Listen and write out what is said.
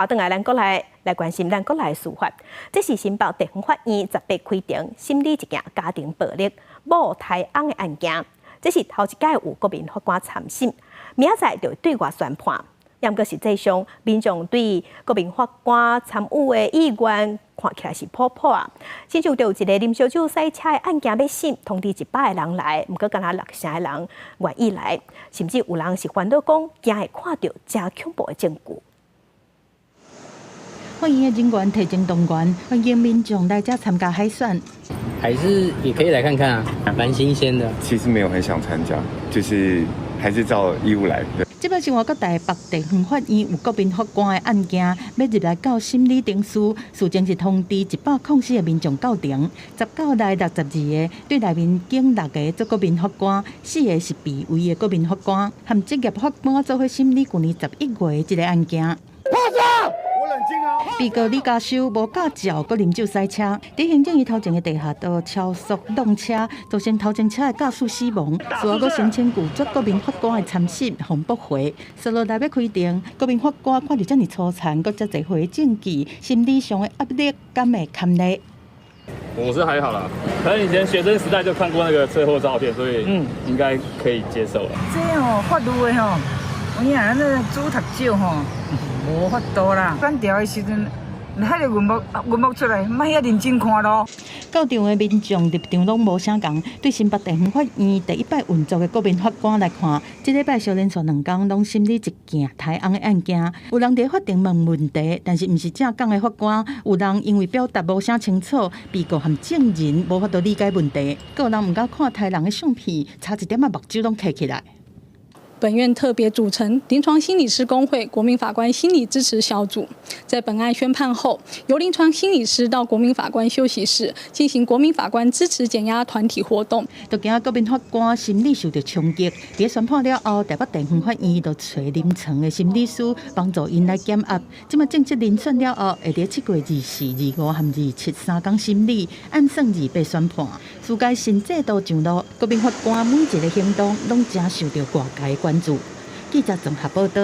后等来咱国内来关心咱国内司法，这是新北地方法院18开庭审理一件家庭暴力、某太翁的案件。这是头一届有国民法官参审，明仔载就会对外宣判。也毋过实际上，民众对国民法官参与的意愿看起来是普普啊。亲像就有一个啉烧酒赛车的案件要审，通知100个人来，毋过敢若60成的人愿意来，甚至有人是烦恼讲，惊会看到真恐怖的证据。法院的人员提前动员，欢迎民众来这参加海选。还是也可以来看看啊，蛮新鲜的。其实没有很想参加，就是还是照义务来。这摆是我国台北地方法院有国民法官的案件，要入来到审理庭书，事前是通知104个民众到庭，19来62个，对内面经6个做国民法官，4个是备位的国民法官，和职业法官做伙审理去年11月这个案件。被告李家修无驾照，佮啉酒赛车，伫行政院头前的地下道超速撞车，造成头前车的驾驶死亡。事后佮申请拒绝国民法官的参审，互驳回。稍后来要开庭，国民法官看到这么粗残，佮遮侪回证据，心理上的压力敢会堪力？我是还好啦，可能以前学生时代就看过那个车祸照片，所以应该可以接受了。这哦，法律的吼，有影咱那主读少吼。无法度啦，干调的时阵，迄个云幕出来，莫遐认真看咯。到场的民众入场拢无啥共，对新北地方法院第一摆运作的国民法官来看，这礼拜小连续2天拢审理一件太翁的案件。有人伫法庭问问题，但是毋是正讲的法官，有人因为表达无啥清楚，被告和证人无法度理解问题，有人毋敢看太人的相片，差一点目睭拢起来。本院特别组成临床心理师工会国民法官心理支持小组，在本案宣判后，由临床心理师到国民法官休息室进行国民法官支持减压团体活动。就惊国民法官心理受到冲击，在宣判了后，台北地方法院就找临床的心理师帮助因来减压。即马正式遴选了后，会在7月24、25和27 3天审理，按算28宣判。事界新制度上路，国民法官每一个行动拢正受到外界关注。记者综合报道。